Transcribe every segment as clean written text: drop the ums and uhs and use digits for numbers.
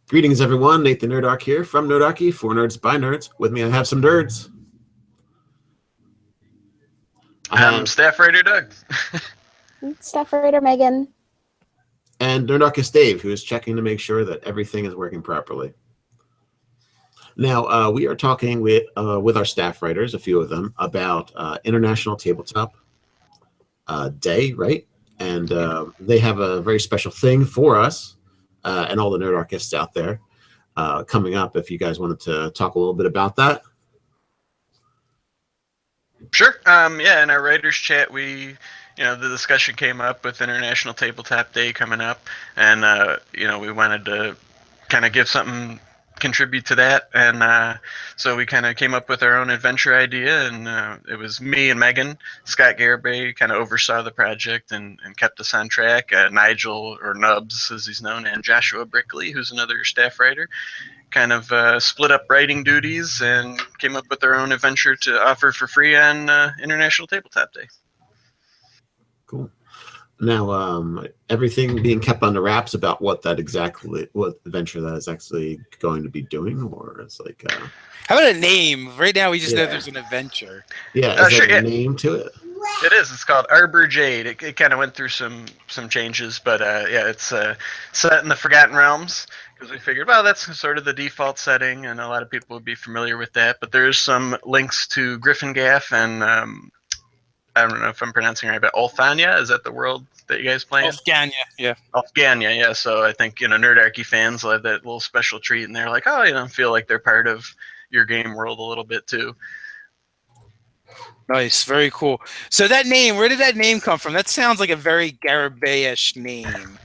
Greetings, everyone. Nathan Nerdarchy here from Nerdarchy, for nerds by nerds. With me, I have some nerds. I'm Staff Writer Doug. Staff Writer Megan. And Nerdarchist Dave, who is checking to make sure that everything is working properly. Now, we are talking with our staff writers, a few of them, about International Tabletop Day, right? And they have a very special thing for us and all the Nerdarchists out there coming up. If you guys wanted to talk a little bit about that. Sure. Yeah, in our writers chat, the discussion came up with International Tabletop Day coming up, and we wanted to kind of give something, contribute to that, and so we kind of came up with our own adventure idea, and it was me and Megan. Scott Garibay kind of oversaw the project and kept us on track. Nigel, or Nubs as he's known, and Joshua Brickley, who's another staff writer, kind of split up writing duties and came up with their own adventure to offer for free on International Tabletop Day. Cool. Now, everything being kept under wraps about what adventure that is actually going to be doing, or it's like how about a name? Right now, we just know there's an adventure. Yeah, is there a name to it? It is. It's called Arbor Jade. It kind of went through some changes, but it's set in the Forgotten Realms, because we figured, well, that's sort of the default setting, and a lot of people would be familiar with that. But there's some links to Gryffindor and I don't know if I'm pronouncing it right, but Ulfania, is that the world that you guys play in? Ulfgania, yeah. Ulfgania, yeah. So I think, Nerdarchy fans will have that little special treat, and they're like, oh, feel like they're part of your game world a little bit too. Nice, very cool. So that name, where did that name come from? That sounds like a very Garibay-ish name.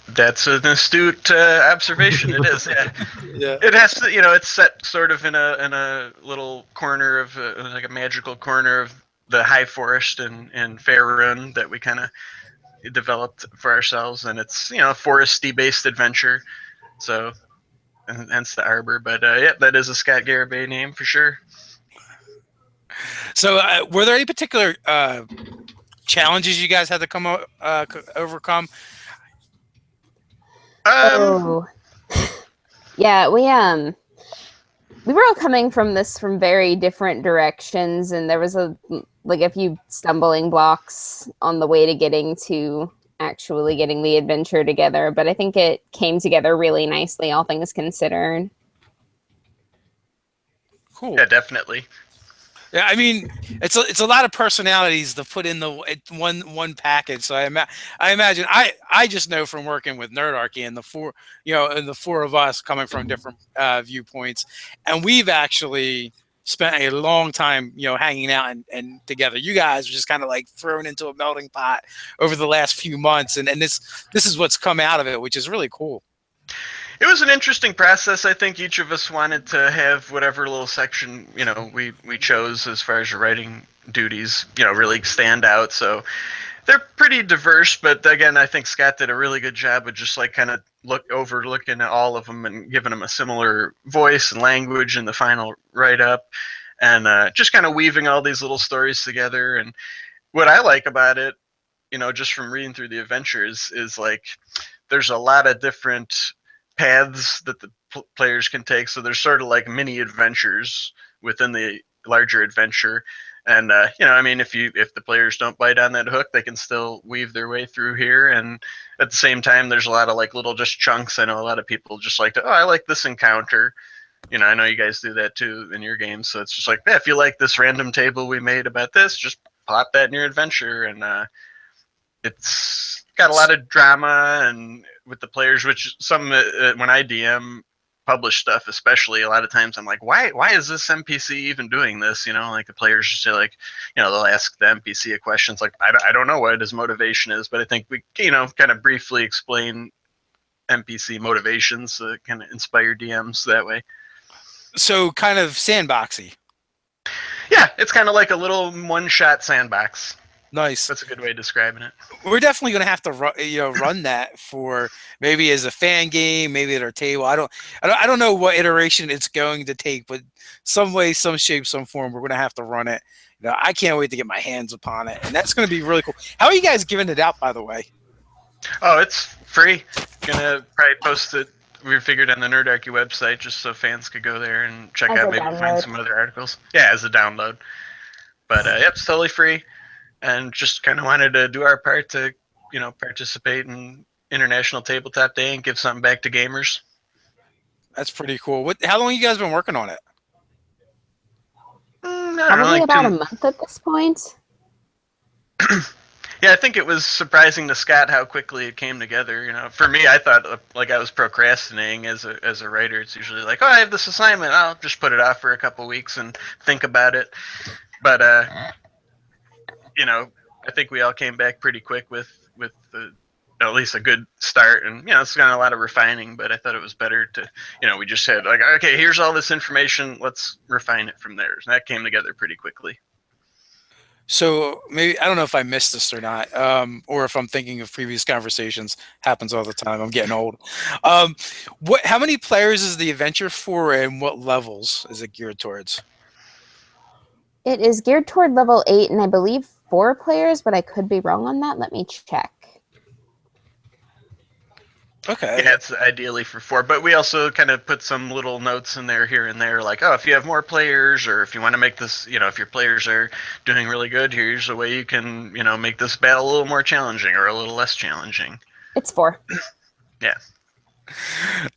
That's an astute observation. It is, yeah. Yeah. It has to, it's set sort of in a little corner of like a magical corner of the High Forest in Faerun that we kind of developed for ourselves, and it's a foresty based adventure, so and hence the Arbor. But yeah, that is a Scott Garibay name for sure. So were there any particular challenges you guys had to overcome? Yeah, we were all coming from very different directions, and there was a few stumbling blocks on the way to getting the adventure together, but I think it came together really nicely, all things considered. Cool. Yeah, definitely. Yeah, I mean, it's a lot of personalities to put in the one package. So I imagine I just know from working with Nerdarchy and the four of us coming from different viewpoints, and we've actually spent a long time hanging out and together. You guys are just kind of like thrown into a melting pot over the last few months, and this is what's come out of it, which is really cool. It was an interesting process. I think each of us wanted to have whatever little section, we chose as far as your writing duties, really stand out. So they're pretty diverse, but again, I think Scott did a really good job of just like kind of overlooking at all of them and giving them a similar voice and language in the final write-up, and just kind of weaving all these little stories together. And what I like about it, just from reading through the adventures, is like there's a lot of different paths that the players can take, so there's sort of like mini adventures within the larger adventure, and if the players don't bite on that hook, they can still weave their way through here. And at the same time, there's a lot of like little just chunks. I know a lot of people just like to, I like this encounter, I know you guys do that too in your games, so it's just like, if you like this random table we made about this, just plop that in your adventure. And it's got a lot of drama and with the players, which some when I DM publish stuff, especially, a lot of times I'm like, why is this NPC even doing this? Like the players just say, like, they'll ask the NPC a question. It's like, I don't know what his motivation is, but I think we kind of briefly explain NPC motivations to kind of inspire DMs that way. So kind of sandboxy. Yeah, it's kind of like a little one-shot sandbox. Nice. That's a good way of describing it. We're definitely going to have to run that for maybe as a fan game, maybe at our table. I don't know what iteration it's going to take, but some way, some shape, some form, we're going to have to run it. I can't wait to get my hands upon it, and that's going to be really cool. How are you guys giving it out, by the way? Oh, it's free. Gonna probably post it we figured on the Nerdarchy website just so fans could go there and check As out, a maybe find download. some other articles. Yeah, as a download. But yep, it's totally free, and just kind of wanted to do our part to, participate in International Tabletop Day and give something back to gamers. That's pretty cool. How long you guys been working on it? I don't know, Probably like about a month at this point. Yeah, I think it was surprising to Scott how quickly it came together. For me, I thought like I was procrastinating as a writer. It's usually like, oh, I have this assignment, I'll just put it off for a couple weeks and think about it. But I think we all came back pretty quick with at least a good start, and it's got a lot of refining. But I thought it was better to, we just said like, okay, here's all this information, let's refine it from there. And that came together pretty quickly. So maybe, I don't know if I missed this or not, or if I'm thinking of previous conversations. Happens all the time. I'm getting old. How many players is the adventure for, and what levels is it geared towards? It is geared toward level 8, and I believe 4 players, but I could be wrong on that. Let me check. Okay. Yeah, it's ideally for 4, but we also kind of put some little notes in there here and there, like, oh, if you have more players, or if you want to make this, if your players are doing really good, here's a way you can, make this battle a little more challenging or a little less challenging. It's 4. Yeah.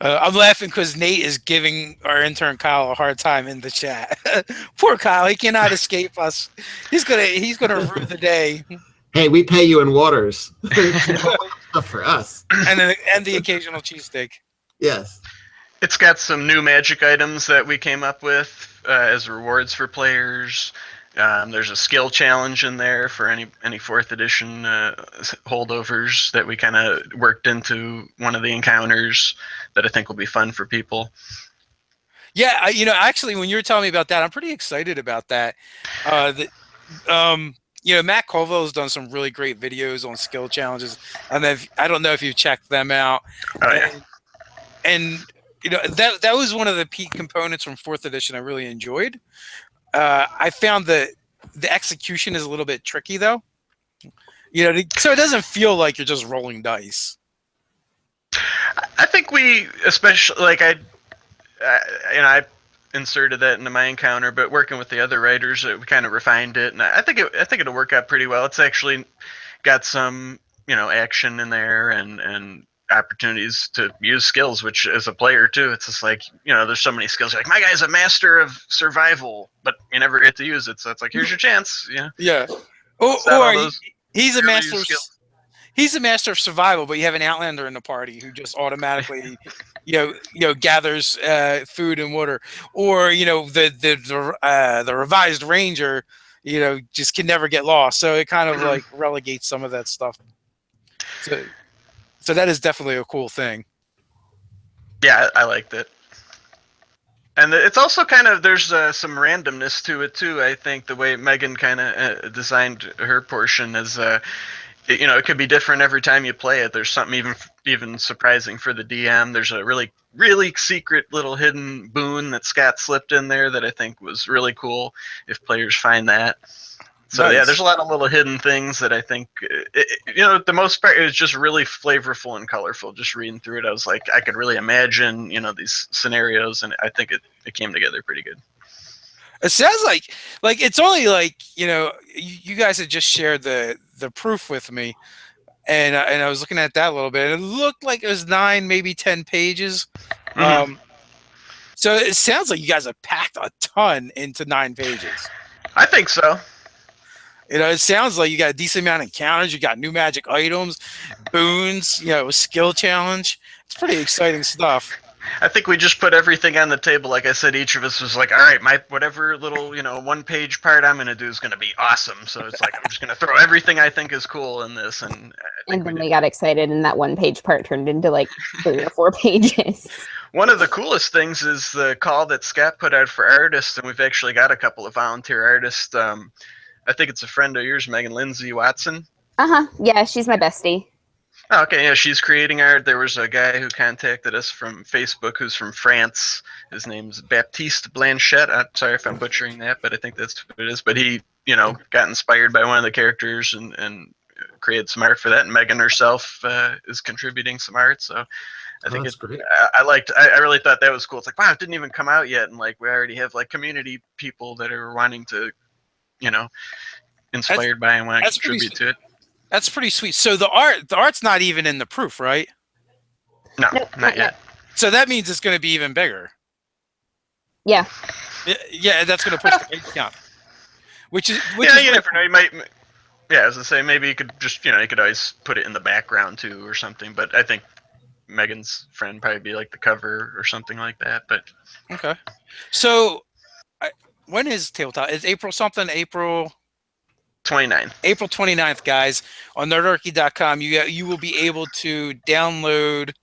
I'm laughing because Nate is giving our intern Kyle a hard time in the chat. Poor Kyle, he cannot escape us. He's gonna rue the day. Hey, we pay you in waters. Stuff for us. And the occasional cheesesteak. Yes. It's got some new magic items that we came up with as rewards for players. There's a skill challenge in there for any 4th edition holdovers that we kind of worked into one of the encounters that I think will be fun for people. Yeah, actually, when you were telling me about that, I'm pretty excited about that. Matt Colville has done some really great videos on skill challenges, and I don't know if you've checked them out. Oh yeah. And that was one of the peak components from 4th edition I really enjoyed. I found that the execution is a little bit tricky, though. So it doesn't feel like you're just rolling dice. I think we, especially like I inserted that into my encounter, but working with the other writers, we kind of refined it, and I think it'll work out pretty well. It's actually got some action in there and opportunities to use skills, which as a player too, it's just like there's so many skills. Like, my guy's a master of survival, but you never get to use it, so it's like, here's your chance. Yeah. Or he's a master. He's a master of survival, but you have an outlander in the party who just automatically, gathers food and water, or the revised ranger, just can never get lost. So it kind of like relegates some of that stuff. So that is definitely a cool thing. Yeah, I liked it. And it's also kind of, there's some randomness to it too. I think the way Megan kind of designed her portion is, it could be different every time you play it. There's something even surprising for the DM. There's a really, really secret little hidden boon that Scott slipped in there that I think was really cool if players find that. So nice. Yeah, there's a lot of little hidden things that I think, the most part, it was just really flavorful and colorful. Just reading through it, I was like, I could really imagine, these scenarios, and I think it came together pretty good. It sounds like it's only like, you guys had just shared the proof with me, and I was looking at that a little bit, and it looked like it was 9, maybe 10 pages. Mm-hmm. So it sounds like you guys have packed a ton into 9 pages. I think so. It sounds like you got a decent amount of encounters. You got new magic items, boons, a skill challenge. It's pretty exciting stuff. I think we just put everything on the table. Like I said, each of us was like, all right, my whatever little, 1-page part I'm going to do is going to be awesome. So it's like, I'm just going to throw everything I think is cool in this. And then we got excited, and that 1-page part turned into like 3 or 4 pages. One of the coolest things is the call that Scott put out for artists, and we've actually got a couple of volunteer artists. I think it's a friend of yours, Megan Lindsay Watson. Yeah, she's my bestie. Oh, okay, yeah, she's creating art. There was a guy who contacted us from Facebook who's from France. His name's Baptiste Blanchette. I'm sorry if I'm butchering that, but I think that's what it is. But he, got inspired by one of the characters and created some art for that, and Megan herself is contributing some art. So I think that's great. I really thought that was cool. It's like, wow, it didn't even come out yet, and like we already have like community people that are wanting to, inspired by and want to contribute to it. That's pretty sweet. So the art's not even in the proof, right? No, not yet. So that means it's going to be even bigger. Yeah. Yeah, that's going to push the page count. Which is you never know. You might. Yeah, as I say, maybe you could just you could always put it in the background too or something. But I think Megan's friend probably be like the cover or something like that. But okay. So when is Tabletop? Is April something? April 29th. April 29th, guys. On nerdarchy.com, you will be able to download.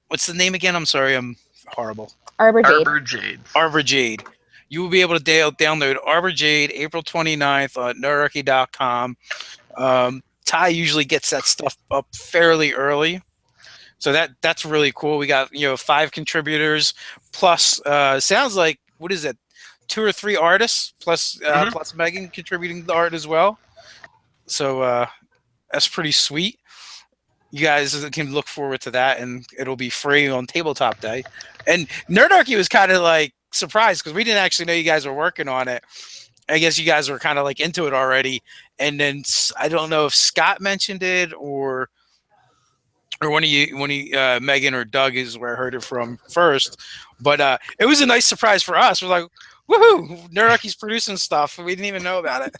What's the name again? I'm sorry, I'm horrible. Arbor Jade. Arbor Jade. You will be able to download Arbor Jade April 29th on nerdarchy.com. Ty usually gets that stuff up fairly early. So that's really cool. We got 5 contributors plus sounds like, what is it, 2 or 3 artists plus plus Megan contributing the art as well. So that's pretty sweet. You guys can look forward to that, and it'll be free on Tabletop Day. And Nerdarchy was kind of like surprised because we didn't actually know you guys were working on it. I guess you guys were kind of like into it already. And then I don't know if Scott mentioned it or one of you, Megan or Doug is where I heard it from first. But it was a nice surprise for us. We're like, woohoo! Nerdarchy's producing stuff. We didn't even know about it.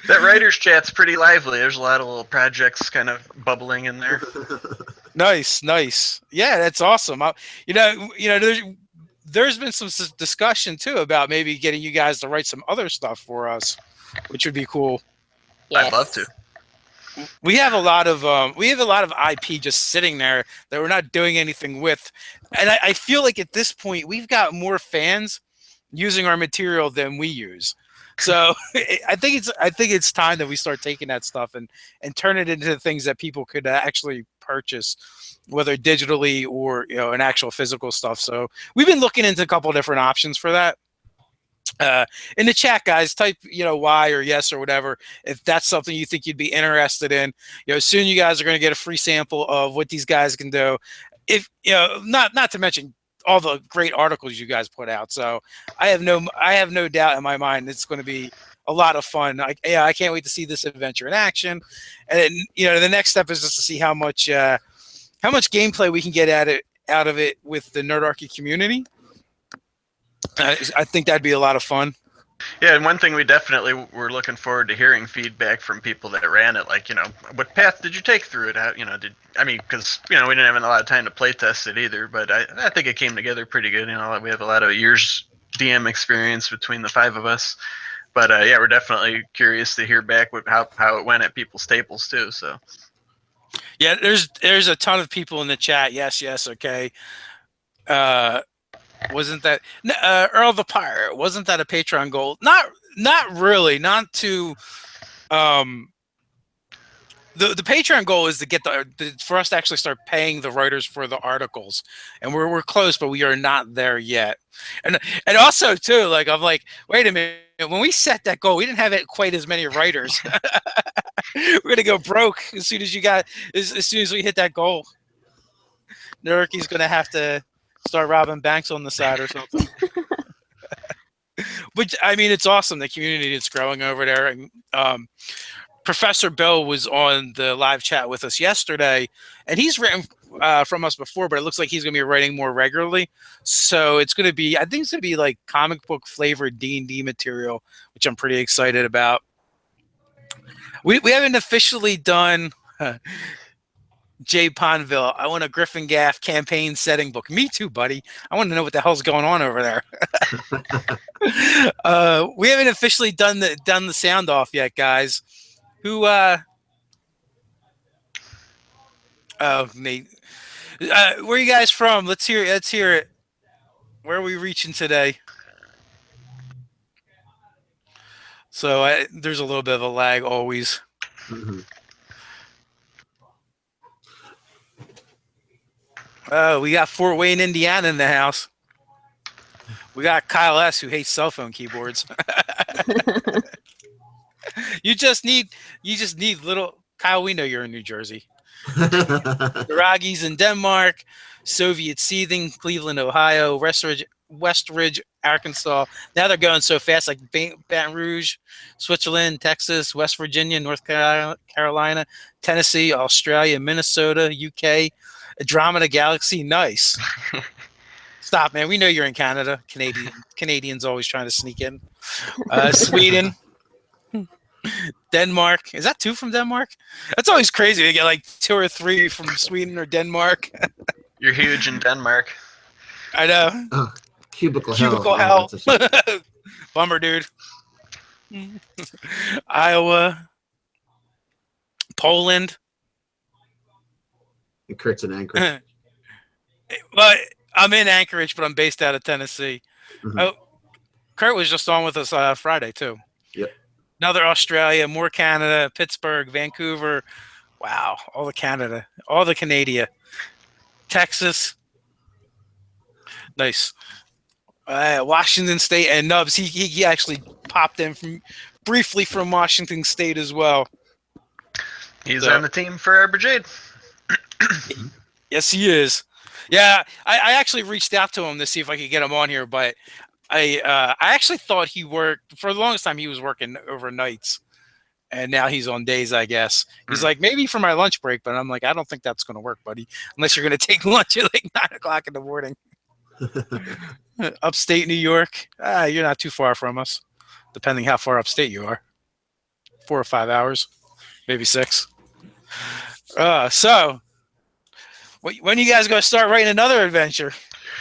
That writers chat's pretty lively. There's a lot of little projects kind of bubbling in there. Nice. Yeah, that's awesome. There's been some discussion too about maybe getting you guys to write some other stuff for us, which would be cool. Yes. I'd love to. We have a lot of IP just sitting there that we're not doing anything with, and I feel like at this point we've got more fans using our material than we use. So I think it's time that we start taking that stuff and turn it into things that people could actually purchase, whether digitally or an actual physical stuff. So we've been looking into a couple of different options for that. In the chat, guys, type Y or yes or whatever if that's something you think you'd be interested in. Soon you guys are going to get a free sample of what these guys can do. If not to mention all the great articles you guys put out. So I have no doubt in my mind it's going to be a lot of fun. I can't wait to see this adventure in action. And then, the next step is just to see how much gameplay we can get out of it with the Nerdarchy community. I think that'd be a lot of fun. Yeah, and one thing we definitely were looking forward to hearing feedback from people that ran it, like, what path did you take through it? How, because, we didn't have a lot of time to play test it either, but I think it came together pretty good. We have a lot of years DM experience between the 5 of us. But, yeah, we're definitely curious to hear back how it went at people's tables, too, so. Yeah, there's a ton of people in the chat. Yes, okay. Wasn't that Earl the Pirate? Wasn't that a Patreon goal? Not really. Not to. The Patreon goal is to get for us to actually start paying the writers for the articles, and we're close, but we are not there yet. And also too, like I'm like, wait a minute. When we set that goal, we didn't have quite as many writers. We're gonna go broke as soon as as soon as we hit that goal. Nerdarchy's gonna have to start robbing banks on the side or something. Which, it's awesome, the community that's growing over there. And Professor Bill was on the live chat with us yesterday, and he's written from us before, but it looks like he's going to be writing more regularly. So I think it's going to be like comic book flavored D&D material, which I'm pretty excited about. We haven't officially done... Jay Ponville, I want a Griffin Gaff campaign setting book. Me too, buddy. I want to know what the hell's going on over there. We haven't officially done the sound off yet, guys. Who? Nate. Where are you guys from? Let's hear it. Where are we reaching today? So there's a little bit of a lag always. Mm-hmm. We got Fort Wayne, Indiana in the house. We got Kyle S., who hates cell phone keyboards. You just need little Kyle. We know you're in New Jersey. The Rockies in Denmark, Soviet Seething, Cleveland, Ohio, West Ridge, Arkansas. Now they're going so fast, like Baton Rouge, Switzerland, Texas, West Virginia, North Carolina, Tennessee, Australia, Minnesota, UK, Andromeda Galaxy. Nice. Stop, man. We know you're in Canada. Canadians always trying to sneak in. Sweden. Denmark. Is that 2 from Denmark? That's always crazy. They get like 2 or 3 from Sweden or Denmark. You're huge in Denmark. I know. Cubicle hell. Bummer, dude. Iowa. Poland. And Kurt's in Anchorage. Well, I'm in Anchorage, but I'm based out of Tennessee. Mm-hmm. Oh, Kurt was just on with us Friday, too. Yep. Another Australia, more Canada, Pittsburgh, Vancouver. Wow, all the Canada, all the Canada. Texas. Nice. Washington State and Nubs. He actually popped in briefly from Washington State as well. He's on the team for our Brigade. Yes, he is. Yeah, I actually reached out to him to see if I could get him on here, but I actually thought he worked for the longest time. He was working overnights, and now he's on days, I guess. He's like, maybe for my lunch break, but I'm like, I don't think that's going to work, buddy, unless you're going to take lunch at like 9 o'clock in the morning. Upstate New York, you're not too far from us, depending how far upstate you are. 4 or 5 hours, maybe 6. So, when are you guys going to start writing another adventure?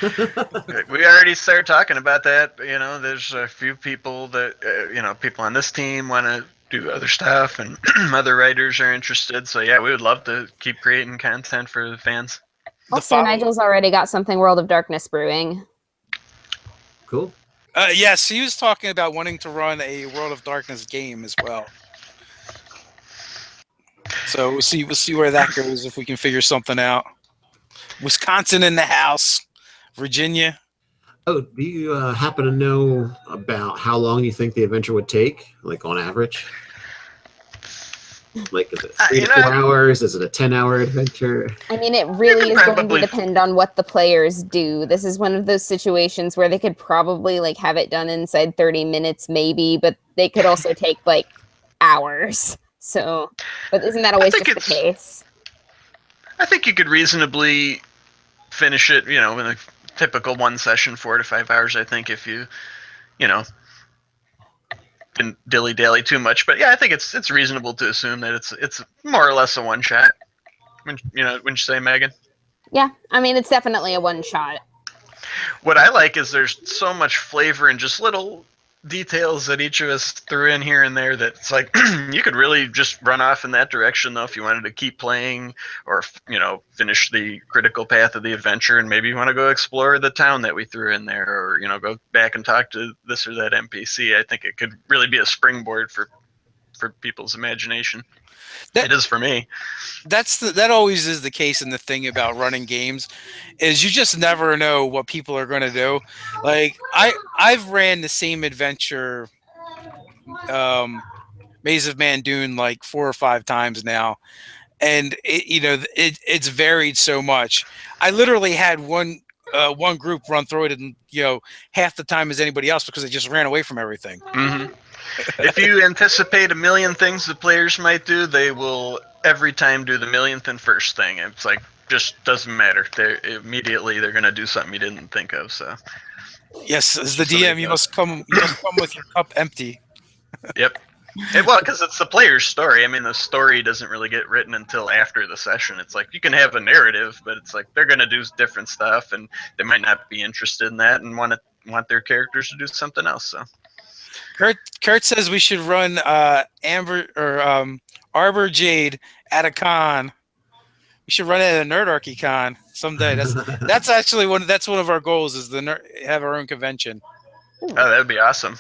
We already started talking about that. You know, there's a few people that, people on this team want to do other stuff, and other writers are interested. So, yeah, we would love to keep creating content for the fans. Also, Nigel's already got something World of Darkness brewing. Cool. Yes, he was talking about wanting to run a World of Darkness game as well. So we'll see where that goes if we can figure something out. Wisconsin in the house. Virginia. Oh, do you happen to know about how long you think the adventure would take, like on average? Like, is it 3 to 4 hours? Is it a 10-hour adventure? I mean, it really is going to depend on what the players do. This is one of those situations where they could probably like have it done inside 30 minutes, maybe, but they could also take like hours. So, but isn't that always just the case? I think you could reasonably finish it, in a typical one session, 4 to 5 hours. I think if you, didn't dilly-dally too much, but yeah, I think it's reasonable to assume that it's more or less a one shot. Wouldn't you say, Megan? Yeah, I mean, it's definitely a one shot. What I like is there's so much flavor and just little details that each of us threw in here and there that it's like you could really just run off in that direction though if you wanted to keep playing or finish the critical path of the adventure, and maybe you want to go explore the town that we threw in there, or go back and talk to this or that NPC. I think it could really be a springboard for people's imagination. It is for me. That always is the case, in the thing about running games is you just never know what people are going to do. Like I've ran the same adventure, Maze of Mandoon, like 4 or 5 times now, and it's varied so much. I literally had one group run through it in half the time as anybody else because they just ran away from everything. Mm-hmm. If you anticipate a million things the players might do, they will every time do the millionth and first thing. It's like, just doesn't matter. They're going to do something you didn't think of. So, yes, as the DM, you must come with your cup empty. Yep. Well, because it's the player's story. I mean, the story doesn't really get written until after the session. It's like you can have a narrative, but it's like they're going to do different stuff, and they might not be interested in that and want their characters to do something else. So. Kurt says we should run Arbor Jade at a con. We should run it at a Nerdarchy con someday. That's actually one of our goals, is have our own convention. Oh, that'd be awesome.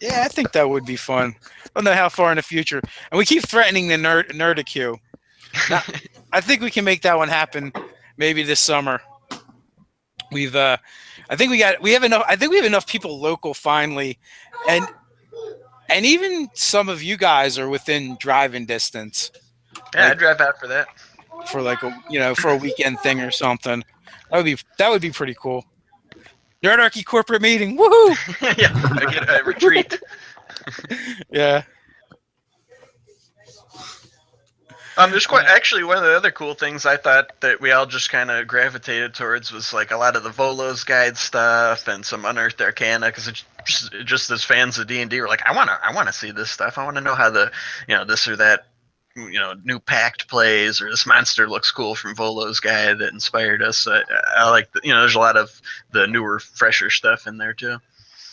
Yeah, I think that would be fun. I don't know how far in the future. And we keep threatening the Nerdarchy. Now, I think we can make that one happen maybe this summer. I think we have enough people local finally, and And even some of you guys are within driving distance. Yeah, Like- I'd drive out for that. For like for a weekend thing or something. That would be pretty cool. Nerdarchy corporate meeting. Woohoo! Yeah, I get a retreat. Yeah. There's quite actually one of the other cool things I thought that we all just kind of gravitated towards was like a lot of the Volo's guide stuff and some Unearthed Arcana, because it's just as fans of D&D, we're like, I wanna see this stuff. I want to know how the this or that new pact plays, or this monster looks cool from Volo's guide that inspired us. I like there's a lot of the newer, fresher stuff in there too.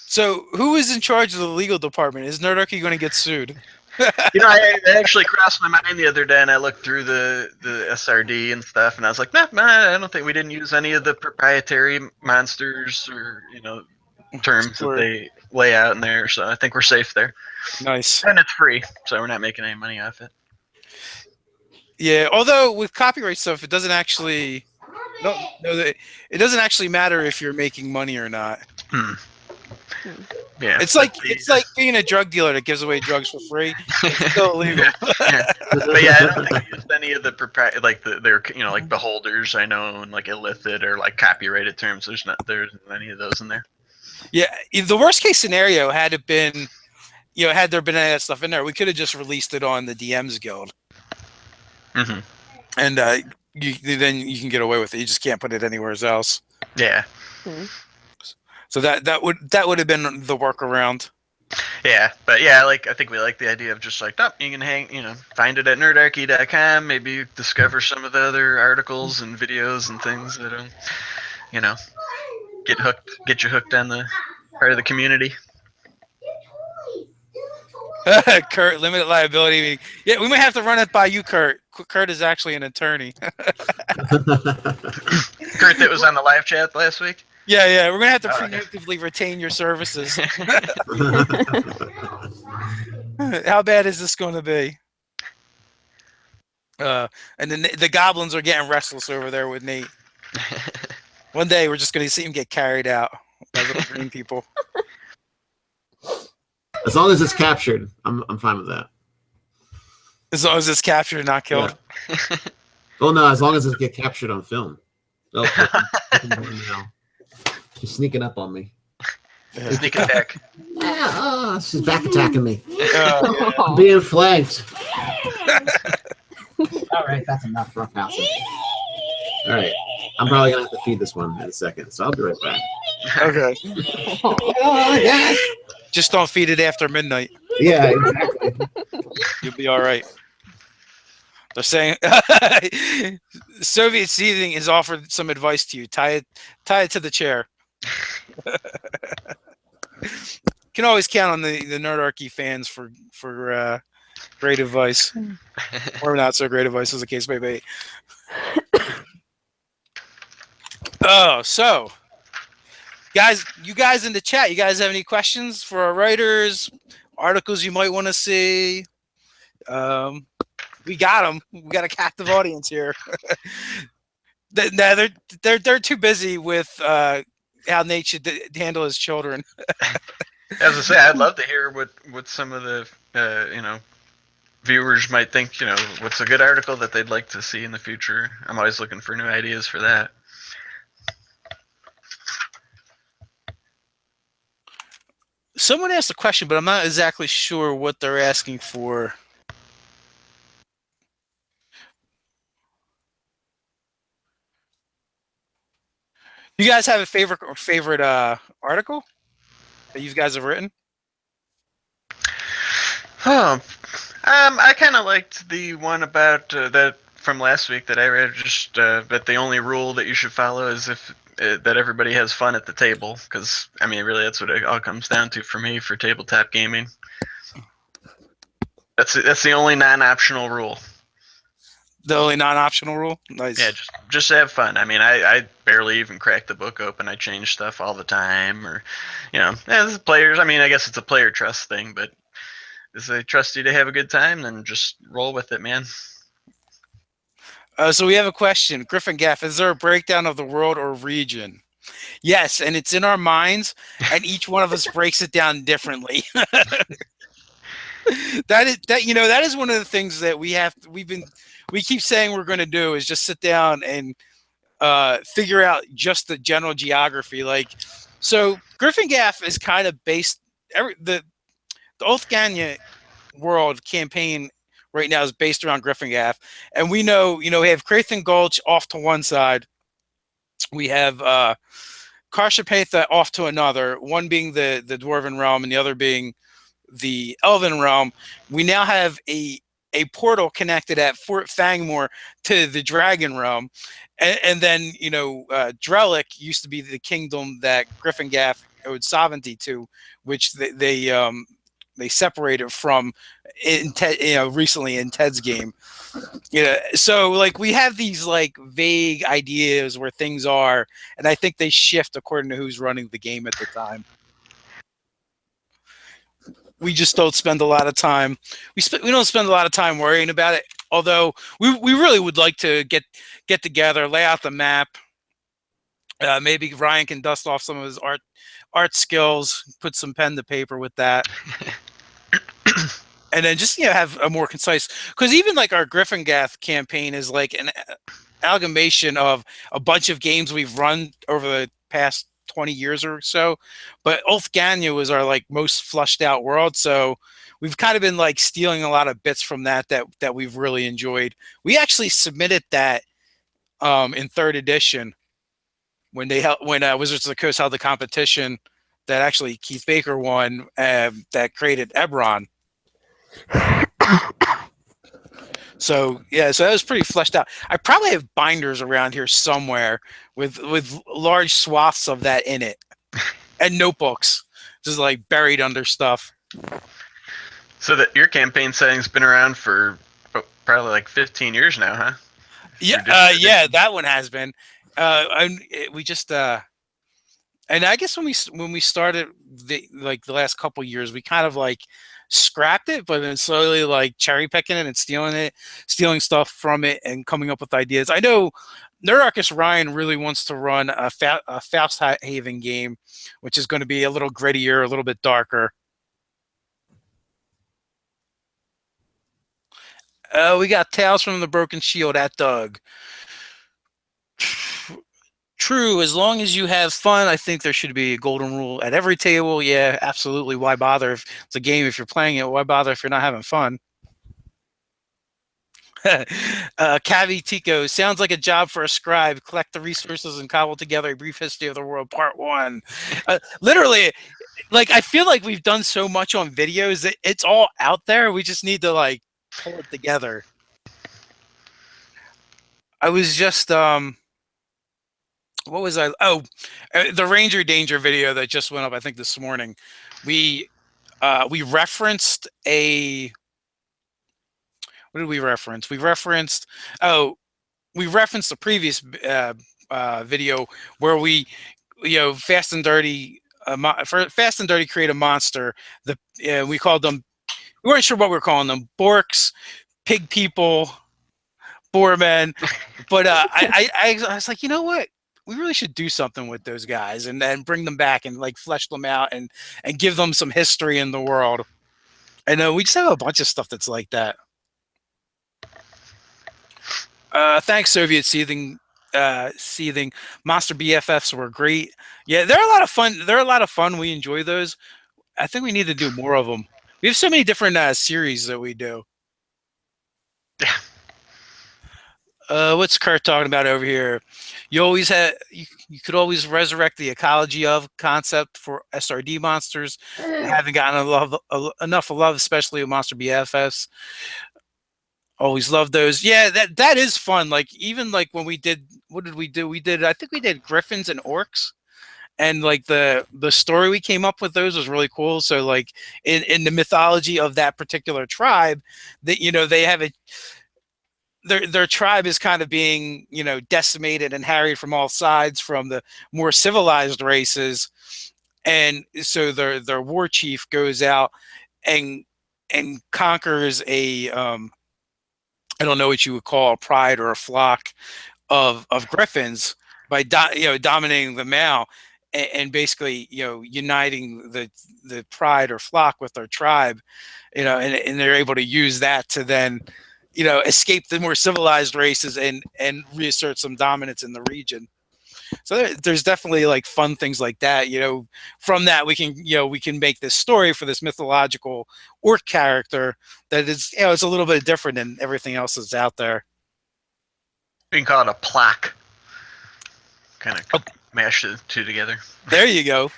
So who is in charge of the legal department? Is Nerdarchy going to get sued? I actually crossed my mind the other day, and I looked through the SRD and stuff, and I was like, nah, I don't think we didn't use any of the proprietary monsters or terms that they lay out in there, so I think we're safe there. Nice. And it's free, so we're not making any money off it. Yeah, although with copyright stuff, it doesn't actually it doesn't actually matter if you're making money or not. Yeah, it's like being a drug dealer that gives away drugs for free. It's still illegal. Yeah. But yeah, I don't think we used any of the like beholders I know, and like illicit or like copyrighted terms. There's any of those in there. Yeah, the worst case scenario had it been, had there been any of that stuff in there, we could have just released it on the DMs Guild. Mm-hmm. And then you can get away with it. You just can't put it anywhere else. Yeah. Hmm. So that would have been the workaround. Yeah, but yeah, I think we like the idea of just like, you can find it at nerdarchy.com, maybe discover some of the other articles and videos and things that get you hooked on the part of the community. Kurt, limited liability. Yeah, we might have to run it by you, Kurt. Kurt is actually an attorney. Kurt that was on the live chat last week? Yeah, we're gonna have to preemptively retain your services. How bad is this going to be? And then the goblins are getting restless over there with Nate. One day we're just gonna see him get carried out by little green people. As long as it's captured, I'm fine with that. As long as it's captured and not killed. Yeah. Well, no, as long as it gets captured on film. She's sneaking up on me. Sneak attack. She's back attacking me. Yeah. I'm being flanked. All right, that's enough roughhousing. All right, I'm probably gonna have to feed this one in a second, so I'll be right back. Okay. Oh gosh. Just don't feed it after midnight. Yeah, exactly. You'll be all right. They're saying Soviet Seething has offered some advice to you. Tie it to the chair. Can always count on the Nerdarchy fans for great advice, or not so great advice, as the case may be. Oh, so you guys in the chat, you guys have any questions for our writers? Articles you might want to see? We got them. We got a captive audience here. They're too busy with how Nate should handle his children. As I say, I'd love to hear what some of the viewers might think. What's a good article that they'd like to see in the future. I'm always looking for new ideas for that. Someone asked a question, but I'm not exactly sure what they're asking for. You guys have a favorite article that you guys have written? I kind of liked the one about that from last week that I read. Just that the only rule that you should follow is that everybody has fun at the table, because really that's what it all comes down to for me for tabletop gaming. That's the only non-optional rule. The only non-optional rule? Nice. Yeah, just have fun. I barely even crack the book open. I change stuff all the time, or as players. I guess it's a player trust thing, but if they trust you to have a good time, then just roll with it, man. So we have a question. Griffin Gaff, is there a breakdown of the world or region? Yes, and it's in our minds, and each one of us breaks it down differently. that is one of the things that we keep saying we're going to do is just sit down and figure out just the general geography. Like, so Griffin Gaff is kind of based the Oathganya world campaign right now is based around Griffin Gaff, and we know we have Crathan Gulch off to one side, we have Karshapatha off to another, one being the Dwarven realm and the other being the Elven realm. We now have a portal connected at Fort Fangmore to the Dragon realm, and then Drellic used to be the kingdom that Griffin Gaff owed sovereignty to, which they separated from recently in Ted's game. So like we have these like vague ideas where things are, and I think they shift according to who's running the game at the time. We just don't spend a lot of time. We don't spend a lot of time worrying about it. Although we really would like to get together, lay out the map. Maybe Ryan can dust off some of his art skills, put some pen to paper with that, and then just have a more concise. Because even like our Griffin Gaff campaign is like an amalgamation of a bunch of games we've run over the past 20 years or so, but Ulfganya was our like most flushed out world, so we've kind of been like stealing a lot of bits from that we've really enjoyed. We actually submitted that in 3rd edition when Wizards of the Coast held the competition that actually Keith Baker won, that created Ebron. So that was pretty fleshed out. I probably have binders around here somewhere with large swaths of that in it, and notebooks just like buried under stuff. So that your campaign setting's been around for probably like 15 years now, huh? Yeah, that one has been. We just and I guess when we started the last couple years, we kind of like scrapped it, but then slowly like cherry picking it and stealing stuff from it and coming up with ideas. I know Nerdarchy Ryan really wants to run a Fausthaven game, which is going to be a little grittier, a little bit darker. We got Tales from the Broken Shield at Doug. True, as long as you have fun, I think there should be a golden rule at every table. Yeah, absolutely. Why bother if it's a game? If you're playing it, why bother if you're not having fun? Cavi Tico, sounds like a job for a scribe. Collect the resources and cobble together a brief history of the world, part 1. Literally, like I feel like we've done so much on videos that it's all out there. We just need to like pull it together. I was just what was I? Oh, the Ranger Danger video that just went up, I think this morning. We referenced a. What did we reference? We referenced the previous video where we, Fast and Dirty create a monster. We called them. We weren't sure what we were calling them. Borks, pig people, boarmen. But I was like, you know what? We really should do something with those guys and then bring them back and like flesh them out and give them some history in the world. And we just have a bunch of stuff that's like that. Thanks, Soviet Seething. Monster BFFs were great. Yeah, they're a lot of fun. We enjoy those. I think we need to do more of them. We have so many different series that we do. Yeah. What's Kurt talking about over here? You could always resurrect the ecology of concept for SRD monsters. Haven't gotten enough love, especially with Monster BFFs. Always love those. Yeah, that is fun. Like even like when we did, what did we do? I think we did Griffins and Orcs, and like the story we came up with those was really cool. So like in the mythology of that particular tribe, that they have their tribe is kind of being decimated and harried from all sides from the more civilized races, and so their war chief goes out and conquers a I don't know what you would call a pride or a flock of griffins by dominating the male, and basically, uniting the pride or flock with their tribe, and they're able to use that to then, escape the more civilized races and reassert some dominance in the region. So there's definitely like fun things like that. From that we can make this story for this mythological orc character that is, it's a little bit different than everything else that's out there. We can call it a plaque. Kind of mash the two together. There you go.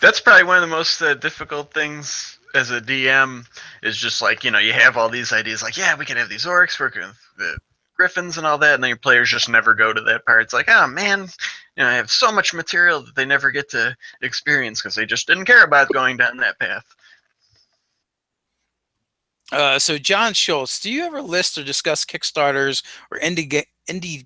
That's probably one of the most difficult things as a DM is just like, you have all these ideas like, yeah, we could have these orcs working with the griffins and all that, and then your players just never go to that part. It's like, oh man, I have so much material that they never get to experience because they just didn't care about going down that path. So John Schultz, do you ever list or discuss Kickstarters or Indiegogo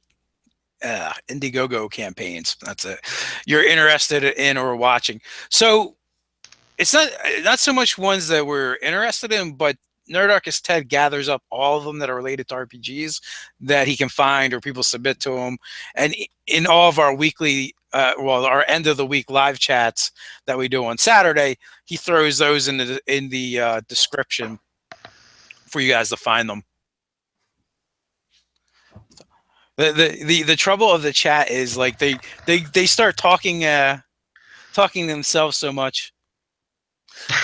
campaigns? That's it. You're interested in or watching. So it's not so much ones that we're interested in, but Nerdarchy Ted gathers up all of them that are related to RPGs that he can find or people submit to him, and in all of our weekly, our end of the week live chats that we do on Saturday, he throws those in the description for you guys to find them. The trouble of the chat is like they start talking themselves so much.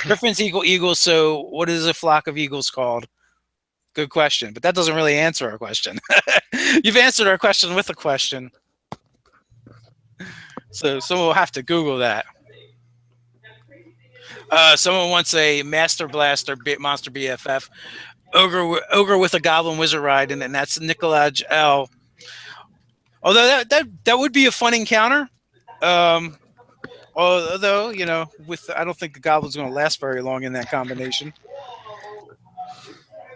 Griffins equal eagles, so what is a flock of eagles called? Good question, but that doesn't really answer our question. You've answered our question with a question. So someone will have to Google that. Someone wants a Master Blaster Monster BFF. Ogre with a Goblin Wizard ride, and that's Nicolaj L. Although that would be a fun encounter. Although, I don't think the Goblin's going to last very long in that combination.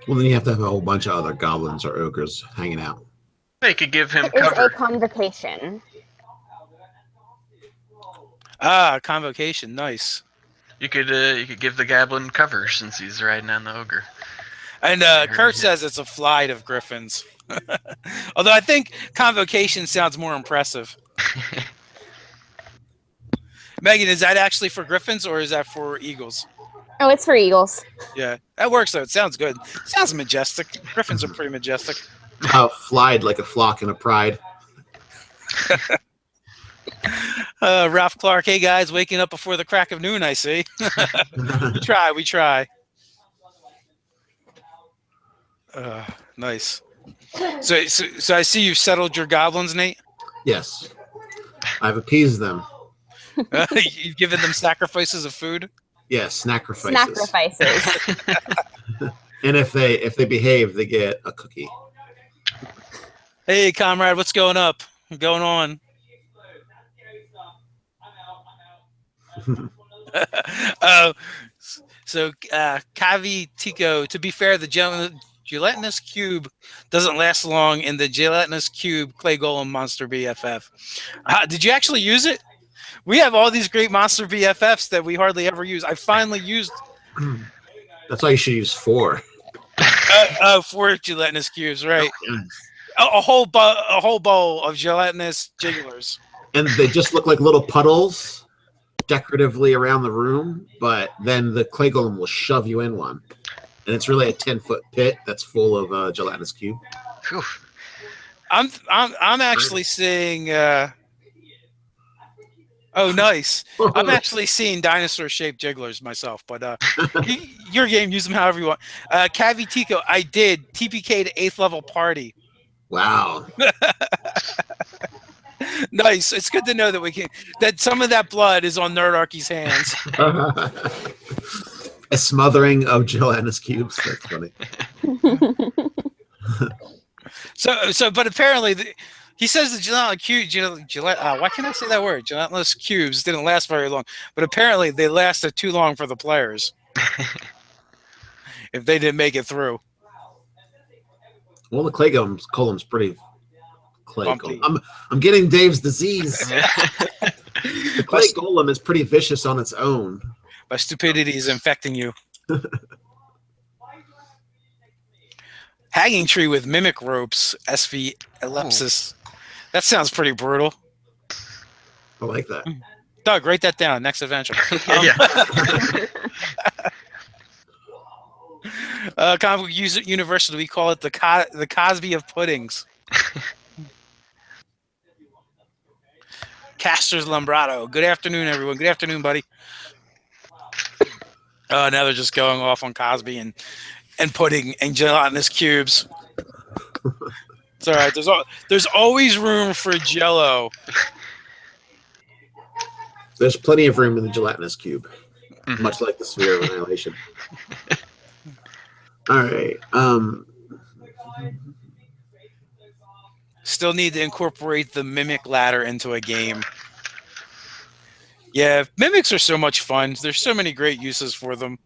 Well, then you have to have a whole bunch of other goblins or ogres hanging out. They could give him It is cover. a convocation. Convocation, nice. You could give the goblin cover since he's riding on the ogre. And Kurt says it's a flight of griffins. Although I think convocation sounds more impressive. Megan, is that actually for griffins or is that for eagles? Oh, it's for eagles. Yeah, that works though. It sounds good. Sounds majestic. Griffins are pretty majestic. Flied like a flock and a pride. Ralph Clark, hey guys, waking up before the crack of noon, I see. We try. Nice. So I see you've settled your goblins, Nate? Yes. I've appeased them. You've given them sacrifices of food? Yes, sacrifices. Sacrifices. And if they behave, they get a cookie. Hey, comrade, what's going on? Cavi Tico, to be fair, the gelatinous cube doesn't last long in the gelatinous cube clay golem monster BFF. Did you actually use it? We have all these great monster BFFs that we hardly ever use. I finally used. That's why you should use 4. 4 gelatinous cubes, right? A whole bowl of gelatinous jigglers. And they just look like little puddles decoratively around the room, but then the clay golem will shove you in one. And it's really a 10-foot pit that's full of gelatinous cube. Whew. I'm actually seeing. Oh, nice! I'm actually seeing dinosaur-shaped jigglers myself, but your game, use them however you want. Cavi Tico, I did TPK to 8th level party. Wow. Nice. It's good to know that some of that blood is on Nerdarchy's hands. A smothering of gelatinous cubes. That's funny. But apparently, he says the why can't I say that word? Gelatinous cubes didn't last very long, but apparently they lasted too long for the players. If they didn't make it through. Well, the clay golem's pretty clay golem. I'm getting Dave's disease. The clay golem is pretty vicious on its own. My stupidity is infecting you. Hanging tree with mimic ropes, SV ellipsis. That sounds pretty brutal. I like that. Doug, write that down. Next adventure. Yeah. Comic Book University, we call it the Cosby of puddings. Casters Lombrado. Good afternoon, everyone. Good afternoon, buddy. Now they're just going off on Cosby and pudding and gelatinous cubes. It's all right. There's always room for Jello. There's plenty of room in the gelatinous cube, much like the sphere of annihilation. All right. Still need to incorporate the mimic ladder into a game. Yeah, mimics are so much fun. There's so many great uses for them.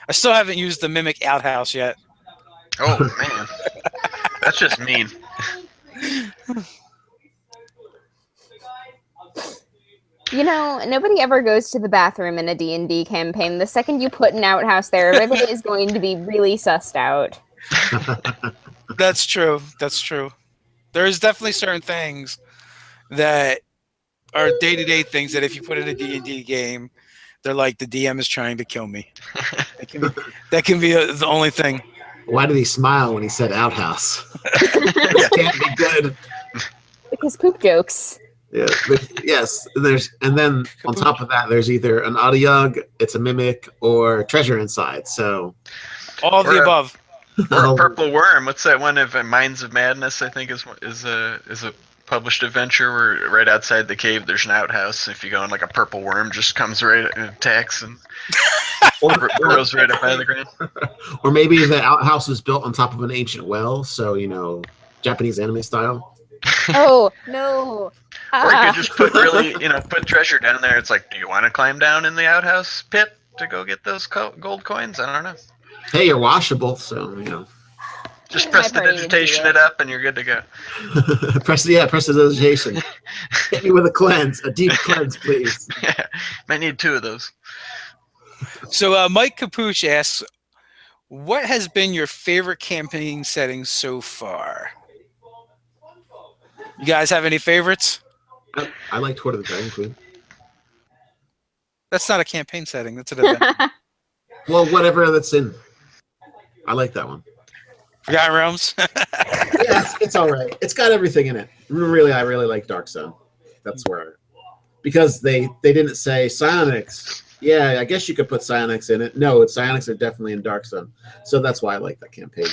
I still haven't used the mimic outhouse yet. Oh man, that's just mean. You know, nobody ever goes to the bathroom in a D&D campaign. The second you put an outhouse there, everybody is going to be really sussed out. That's true. That's true. There's definitely certain things that are day-to-day things that if you put in a D&D game, they're like, the DM is trying to kill me. That can be the only thing. Why did he smile when he said outhouse? This can't be good. Because poop jokes. Yeah. Yes. And then on top of that, there's either an Adiug, it's a mimic, or treasure inside. So all of the above. Or a purple worm. What's that one of Minds of Madness? I think is a published adventure where right outside the cave there's an outhouse. If you go in, like a purple worm just comes right and attacks and grows right up out of the ground. Or maybe the outhouse is built on top of an ancient well, so Japanese anime style. Oh no! Or you could just put put treasure down there. It's like, do you want to climb down in the outhouse pit to go get those gold coins? I don't know. Hey, you're washable, so Just press the digitation it up, and you're good to go. press the digitation. Hit me with a cleanse, a deep cleanse, please. Yeah, might need 2 of those. So Mike Capuch asks, what has been your favorite campaign setting so far? You guys have any favorites? I like Court of the Dragon Queen. That's not a campaign setting. That's an event. Well, whatever that's in. I like that one. Forgotten Realms? Yeah, it's all right. It's got everything in it. Really, I really like Dark Sun. That's where... Because they didn't say psionics. Yeah, I guess you could put psionics in it. No, psionics are definitely in Dark Sun. So that's why I like that campaign.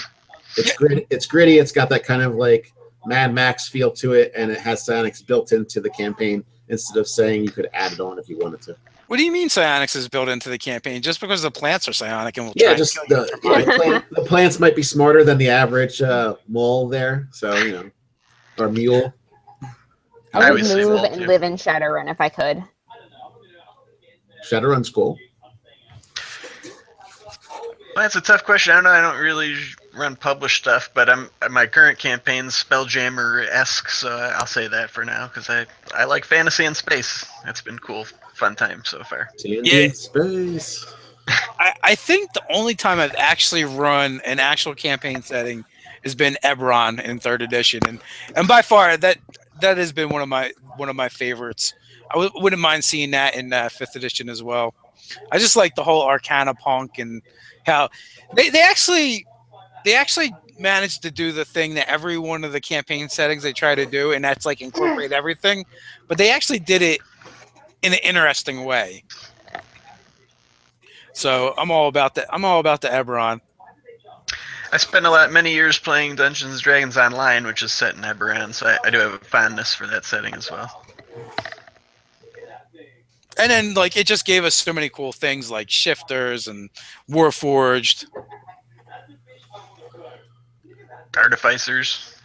It's gritty. It's got that kind of like Mad Max feel to it, and it has psionics built into the campaign instead of saying you could add it on if you wanted to. What do you mean psionics is built into the campaign? Just because the plants are psionic and will yeah, try just to kill you. the plants might be smarter than the average mole there, so or mule. I would move and live in Shadowrun if I could. Shadowrun's cool. Well, that's a tough question. I don't really run published stuff, but my current campaign's Spelljammer-esque, so I'll say that for now because I like fantasy and space. That's been cool, fun time so far. Yeah, space. I think the only time I've actually run an actual campaign setting has been Eberron in 3rd edition, and by far that has been one of my favorites. I wouldn't mind seeing that in 5th edition as well. I just like the whole Arcana punk and how they actually managed to do the thing that every one of the campaign settings they try to do, and that's like incorporate everything, but they actually did it in an interesting way. So I'm all about that. I'm all about the Eberron. I spent many years playing Dungeons and Dragons Online, which is set in Eberron, so I do have a fondness for that setting as well. And then, like, it just gave us so many cool things like shifters and Warforged. Artificers,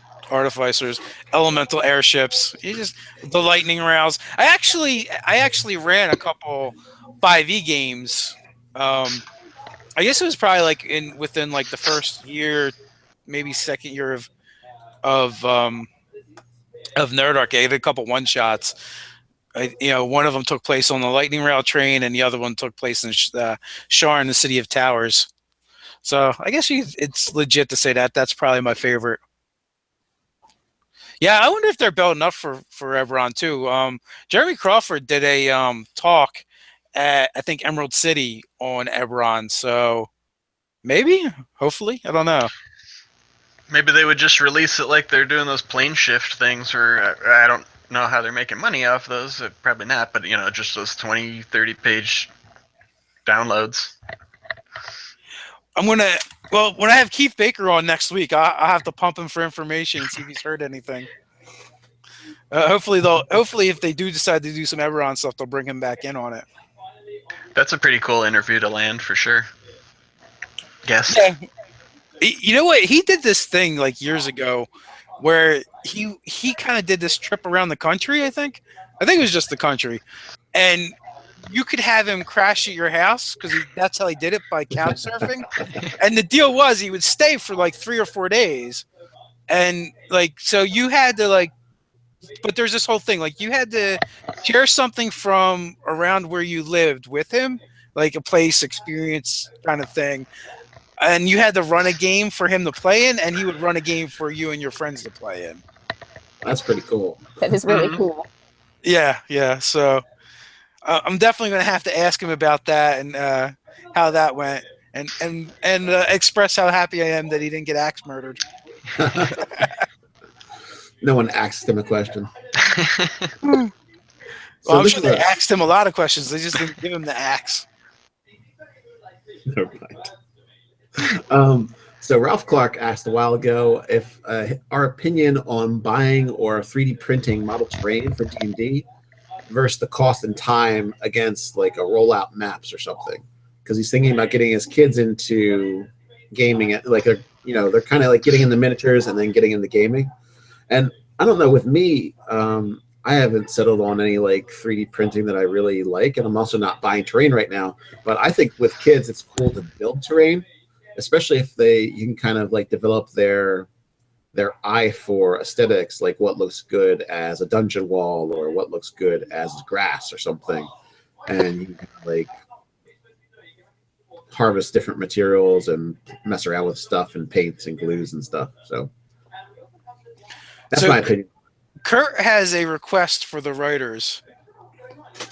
elemental airships. The lightning rouse. I actually ran a couple 5e games. I guess it was probably like within like the first year, maybe second year of Nerdarchy. I did a couple one shots. One of them took place on the lightning rail train, and the other one took place in Sharn, the City of Towers. So I guess it's legit to say that that's probably my favorite. Yeah, I wonder if they're building up for Eberron too. Jeremy Crawford did a talk at, I think, Emerald City on Eberron. So maybe, hopefully, I don't know. Maybe they would just release it like they're doing those plane shift things, or I don't know how they're making money off those. Probably not, but just those 20, 30 page downloads. When I have Keith Baker on next week, I'll have to pump him for information and see if he's heard anything. Hopefully, if they do decide to do some Eberron stuff, they'll bring him back in on it. That's a pretty cool interview to land for sure. Guess. Yeah. You know what? He did this thing like years ago where he kind of did this trip around the country, I think it was just the country. And you could have him crash at your house because that's how he did it, by couch surfing. And the deal was he would stay for like 3 or 4 days. And like, so you had to like, but there's this whole thing, like you had to share something from around where you lived with him, like a place, experience kind of thing. And you had to run a game for him to play in, and he would run a game for you and your friends to play in. That's pretty cool. That is really cool. Yeah. So I'm definitely going to have to ask him about that and how that went, and express how happy I am that he didn't get axe murdered. No one asked him a question. Well, I'm sure they asked him a lot of questions. They just didn't give him the axe. Never mind. So Ralph Clark asked a while ago if our opinion on buying or 3D printing model terrain for D&D versus the cost and time against like a rollout maps or something, because he's thinking about getting his kids into gaming. Like they're kind of like getting in the miniatures and then getting into gaming. And I don't know, with me, I haven't settled on any like 3D printing that I really like, and I'm also not buying terrain right now. But I think with kids, it's cool to build terrain, especially if you can kind of like develop their eye for aesthetics, like what looks good as a dungeon wall or what looks good as grass or something, and you can like harvest different materials and mess around with stuff and paints and glues and stuff. So that's my opinion. Kurt has a request for the writers.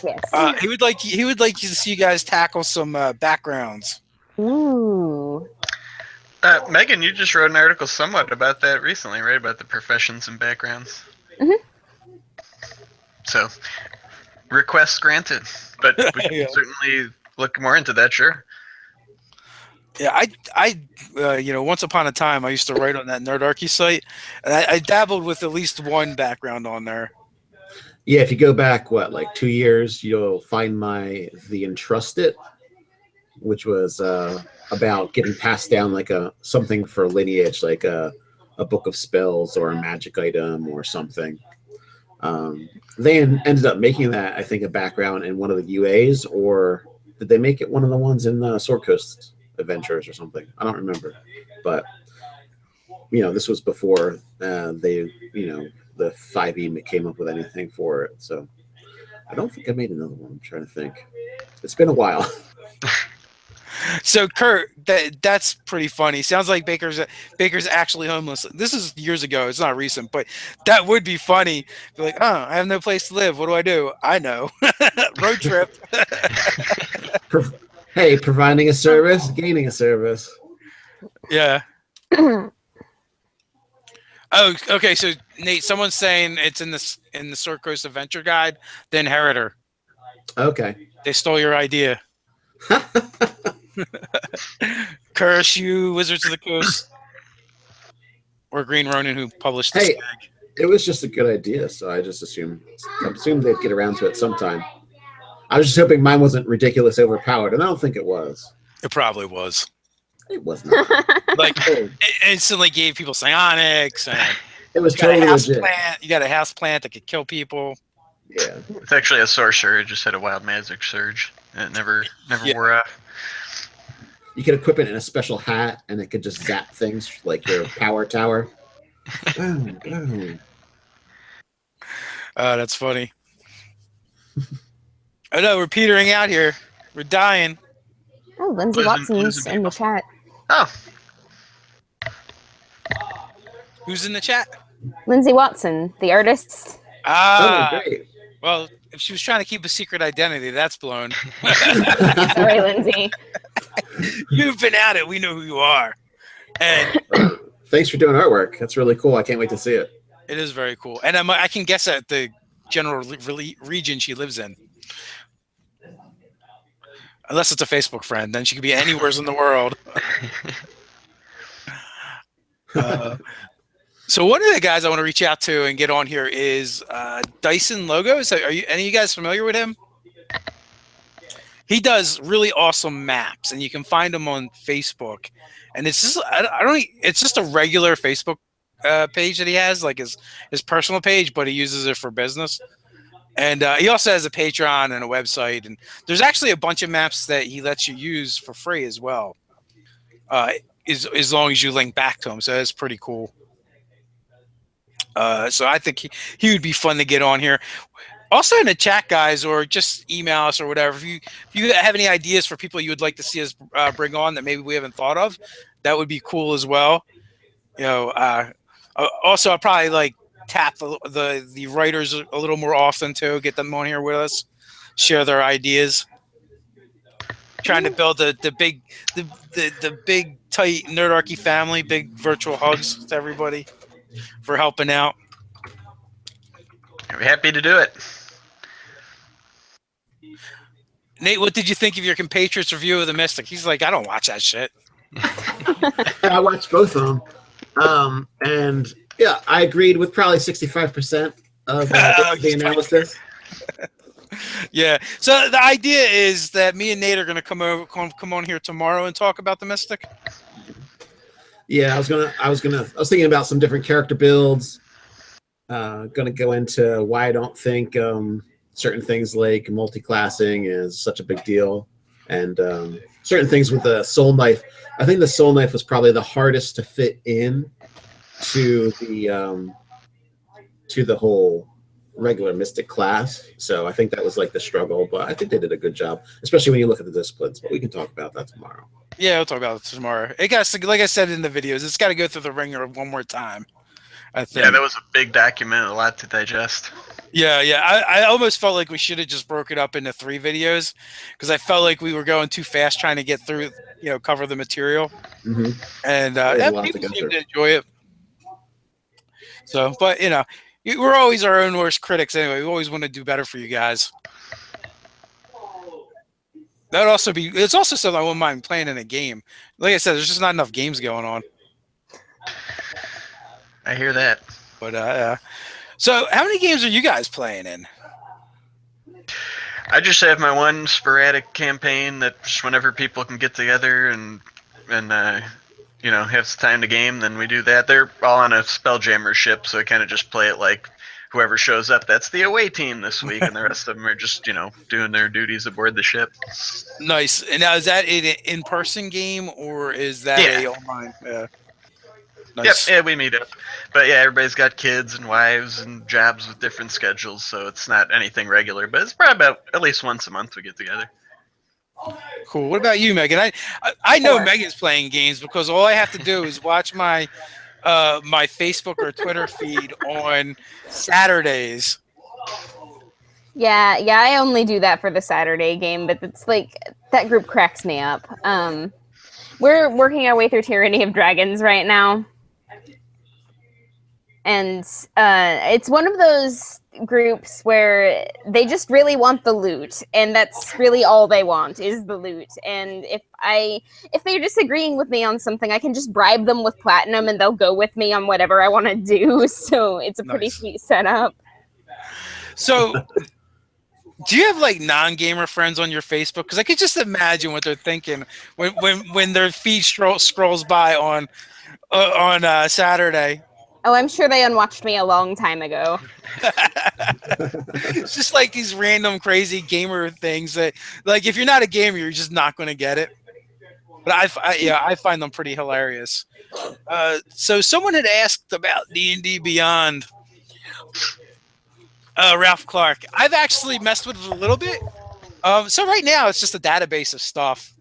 Yes. He would like to see you guys tackle some backgrounds. Ooh. Megan, you just wrote an article somewhat about that recently, right? About the professions and backgrounds. Mm-hmm. So, requests granted, but we can certainly look more into that. Sure. Yeah, I once upon a time I used to write on that Nerdarchy site, and I dabbled with at least one background on there. Yeah, if you go back, like 2 years, you'll find the Entrusted, which was about getting passed down like something for lineage, like a book of spells or a magic item or something. They ended up making that, I think, a background in one of the UAs, or did they make it one of the ones in the Sword Coast Adventures or something? I don't remember, but this was before the 5e came up with anything for it. So I don't think I made another one. I'm trying to think. It's been a while. So Kurt, that's pretty funny. Sounds like Baker's actually homeless. This is years ago. It's not recent, but that would be funny. Be like, oh, I have no place to live. What do I do? I know. Road trip. Hey, providing a service, gaining a service. Yeah. Oh, okay. So Nate, someone's saying it's in the Sword Coast Adventure Guide, The Inheritor. Okay. They stole your idea. Curse you, Wizards of the Coast, or Green Ronin, who published this. Hey, it was just a good idea, so I just assumed they'd get around to it sometime. I was just hoping mine wasn't ridiculous, overpowered, and I don't think it was. It probably was. It was not. Like, it instantly gave people psionics, and it was totally legit. You got a house plant that could kill people. Yeah, it's actually a sorcerer. It just had a wild magic surge, and it never wore off. You could equip it in a special hat, and it could just zap things like your power tower. Boom, boom. That's funny. Oh no, we're petering out here. We're dying. Oh, Lindsay Watson's in the chat. Oh. Who's in the chat? Lindsay Watson, the artist. Oh, great. Well, if she was trying to keep a secret identity, that's blown. Sorry, Lindsay. You've been at it. We know who you are. And Thanks for doing artwork. That's really cool. I can't wait to see it. it is very cool. And I can guess at the general region she lives in. Unless it's a Facebook friend, then she could be anywhere in the world. So one of the guys I want to reach out to and get on here is Dyson Logos. Are you any of you guys familiar with him? He does really awesome maps, and you can find him on Facebook. And it's just it's just a regular Facebook page that he has, like his personal page, but he uses it for business. And he also has a Patreon and a website, and there's actually a bunch of maps that he lets you use for free as well, as long as you link back to him. So that's pretty cool. So I think he would be fun to get on here. Also in the chat, guys, or just email us or whatever. If you have any ideas for people you would like to see us bring on that maybe we haven't thought of, that would be cool as well. You know, also I'll probably tap the writers a little more often too. Get them on here with us, share their ideas. Trying to build the big tight Nerdarchy family. Big virtual hugs to everybody for helping out. We're happy to do it. Nate, what did you think of your compatriots' review of The Mystic? He's like, I don't watch that shit. I watched both of them. And yeah, I agreed with probably 65% of the analysis. Yeah. So the idea is that me and Nate are going to come on here tomorrow and talk about The Mystic. Yeah, I was thinking about some different character builds. Gonna go into why I don't think certain things like multi-classing is such a big deal, and certain things with the soul knife. I think the soul knife was probably the hardest to fit in to the whole regular mystic class. So I think that was like the struggle, but I think they did a good job, especially when you look at the disciplines. But we can talk about that tomorrow. Yeah, we'll talk about it tomorrow. It got, like I said in the videos, it's got to go through the ringer one more time, I think. Yeah, that was a big document, a lot to digest. Yeah. I almost felt like we should have just broke it up into 3 videos because I felt like we were going too fast trying to get through, cover the material. Mm-hmm. And people seem to enjoy it. So, but we're always our own worst critics anyway. We always want to do better for you guys. It's also something I wouldn't mind playing in a game. Like I said, there's just not enough games going on. I hear that. But so how many games are you guys playing in? I just have my one sporadic campaign that just whenever people can get together and have some time to game, then we do that. They're all on a Spelljammer ship, so I kind of just play it like whoever shows up, that's the away team this week, and the rest of them are just, doing their duties aboard the ship. Nice. And now, is that an in-person game, or is that a online? Yeah. Nice. Yep, yeah, we meet up. But yeah, everybody's got kids and wives and jobs with different schedules, so it's not anything regular, but it's probably about at least once a month we get together. Cool. What about you, Megan? I know Megan's playing games because all I have to do is watch my my Facebook or Twitter feed on Saturdays. Yeah, I only do that for the Saturday game, but it's like that group cracks me up. We're working our way through Tyranny of Dragons right now. And it's one of those groups where they just really want the loot, and that's really all they want is the loot. And if they're disagreeing with me on something, I can just bribe them with platinum and they'll go with me on whatever I want to do. So it's a pretty sweet setup. So do you have like non-gamer friends on your Facebook? Because I could just imagine what they're thinking when their feed scrolls by on Saturday. Oh, I'm sure they unwatched me a long time ago. It's just like these random crazy gamer things that, like, if you're not a gamer, you're just not going to get it. But I find them pretty hilarious. So someone had asked about D&D Beyond. Ralph Clark. I've actually messed with it a little bit. So right now it's just a database of stuff.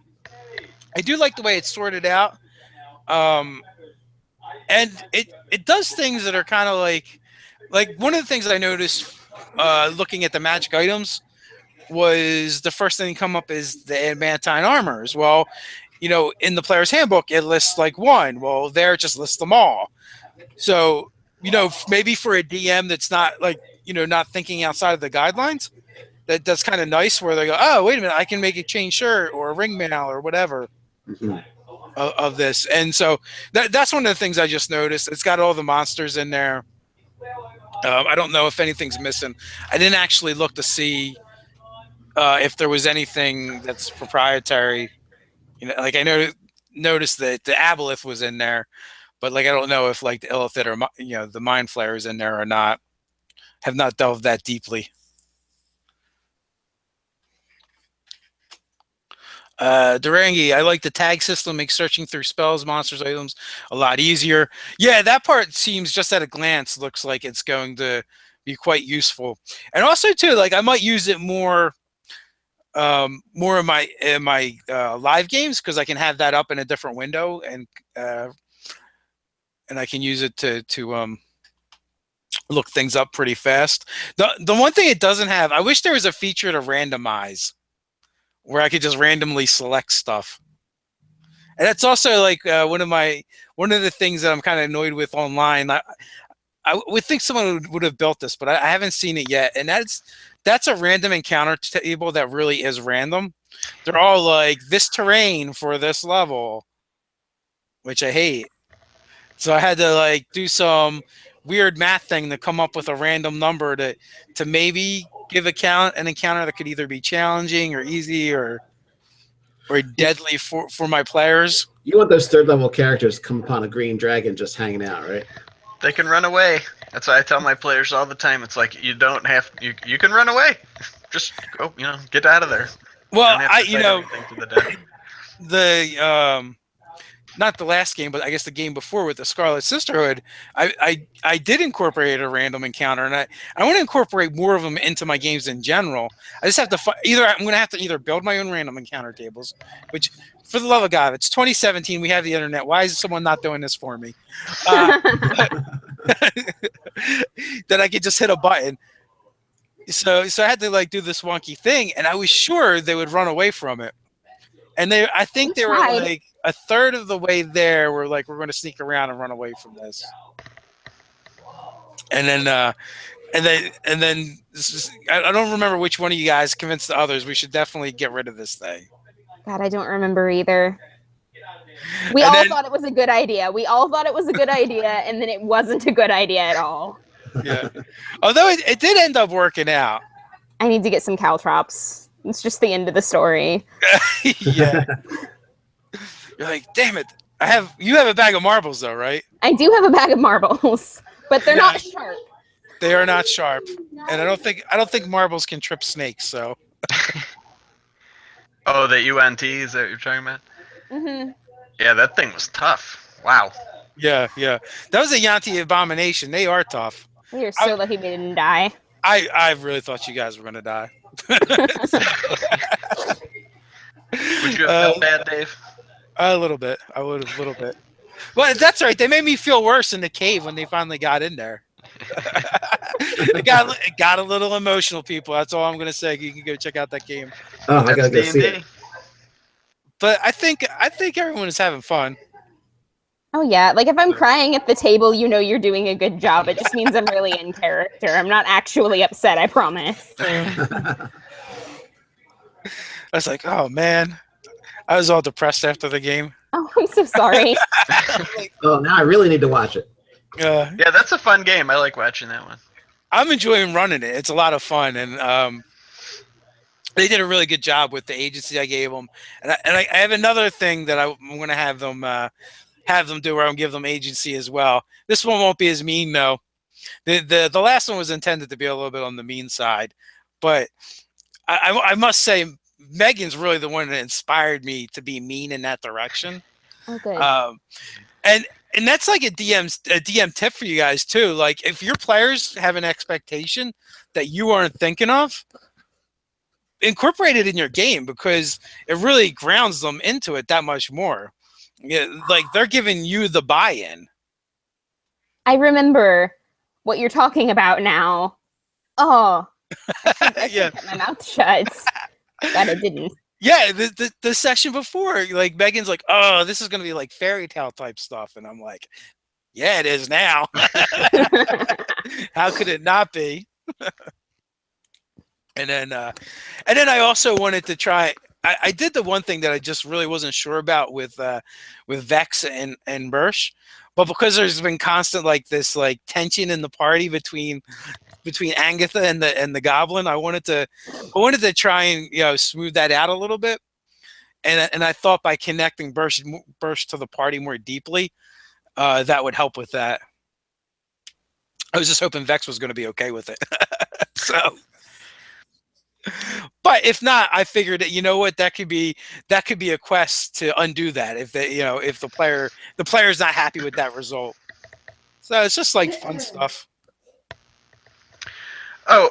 I do like the way it's sorted out. and it does things that are kind of like one of the things that I noticed looking at the magic items was the first thing to come up is the adamantine armors. Well, in the player's handbook it lists like one. Well, there it just lists them all. So maybe for a DM that's not not thinking outside of the guidelines, that's kind of nice where they go, oh, wait a minute, I can make a chain shirt or a ring mail or whatever. Mm-hmm. Of this. And so that's one of the things I just noticed. It's got all the monsters in there. I don't know if anything's missing. I didn't actually look to see if there was anything that's proprietary. Like I noticed that the aboleth was in there, but like I don't know if like the illithid or the mind flayer is in there or not. Have not delved that deeply. Durangi, I like the tag system, makes searching through spells, monsters, items a lot easier. Yeah, that part seems just at a glance looks like it's going to be quite useful. And also too, like I might use it more in my live games because I can have that up in a different window and I can use it to look things up pretty fast. The one thing it doesn't have, I wish there was a feature to randomize, where I could just randomly select stuff. And that's also like one of the things that I'm kind of annoyed with online. I would think someone would have built this, but I haven't seen it yet. And that's a random encounter table that really is random. They're all like this terrain for this level, which I hate. So I had to like do some weird math thing to come up with a random number to maybe give an encounter that could either be challenging or easy or deadly for my players. You want those third level characters to come upon a green dragon just hanging out, right? They can run away. That's why I tell my players all the time. It's like you don't have you can run away. Just go, get out of there. Well, the not the last game, but I guess the game before with the Scarlet Sisterhood, I did incorporate a random encounter, and I want to incorporate more of them into my games in general. I just have to I'm going to have to either build my own random encounter tables, which, for the love of God, it's 2017. We have the internet. Why is someone not doing this for me? That I could just hit a button. So I had to like do this wonky thing, and I was sure they would run away from it. And I think they were like a third of the way there. We're like, we're going to sneak around and run away from this. And then I don't remember which one of you guys convinced the others we should definitely get rid of this thing. God, I don't remember either. We all thought it was a good idea. And then it wasn't a good idea at all. Yeah. Although it did end up working out. I need to get some caltrops. It's just the end of the story. Yeah. You're like, damn it. You have a bag of marbles though, right? I do have a bag of marbles, but they're not sharp. They are not sharp. And I don't think marbles can trip snakes, so. Oh, the UNT, is that what you're talking about? Mm-hmm. Yeah, that thing was tough. Wow. Yeah. That was a Yanti abomination. They are tough. We are so lucky we didn't die. I really thought you guys were going to die. Would you have felt bad, Dave? A little bit. I would have a little bit. Well, that's right. They made me feel worse in the cave when they finally got in there. It got a little emotional, people. That's all I'm going to say. You can go check out that game. Oh, I got to go see it. But I think everyone is having fun. Oh, yeah. Like, if I'm crying at the table, you're doing a good job. It just means I'm really in character. I'm not actually upset, I promise. I was like, oh, man. I was all depressed after the game. Oh, I'm so sorry. Oh, now I really need to watch it. Yeah, that's a fun game. I like watching that one. I'm enjoying running it. It's a lot of fun. And they did a really good job with the agency I gave them. And I have another thing that I'm going to have them do where I'll give them agency as well. This one won't be as mean though. The last one was intended to be a little bit on the mean side, but I must say Megan's really the one that inspired me to be mean in that direction. Okay. And that's like a DM tip for you guys too. Like if your players have an expectation that you aren't thinking of, incorporate it in your game because it really grounds them into it that much more. Yeah, like they're giving you the buy-in. I remember what you're talking about now. Oh, I should kept my mouth shut. Glad I didn't. Yeah, the session before, like Megan's like, "Oh, this is gonna be like fairy tale type stuff," and I'm like, "Yeah, it is now." How could it not be? And then I also wanted to try. I did the one thing that I just really wasn't sure about with Vex and Bursch, but because there's been constant like this like tension in the party between Agatha and the Goblin, I wanted to try and smooth that out a little bit, and I thought by connecting Bursch to the party more deeply, that would help with that. I was just hoping Vex was going to be okay with it. So, but if not, I figured that that could be a quest to undo that if if the player's not happy with that result. So it's just like fun stuff. Oh,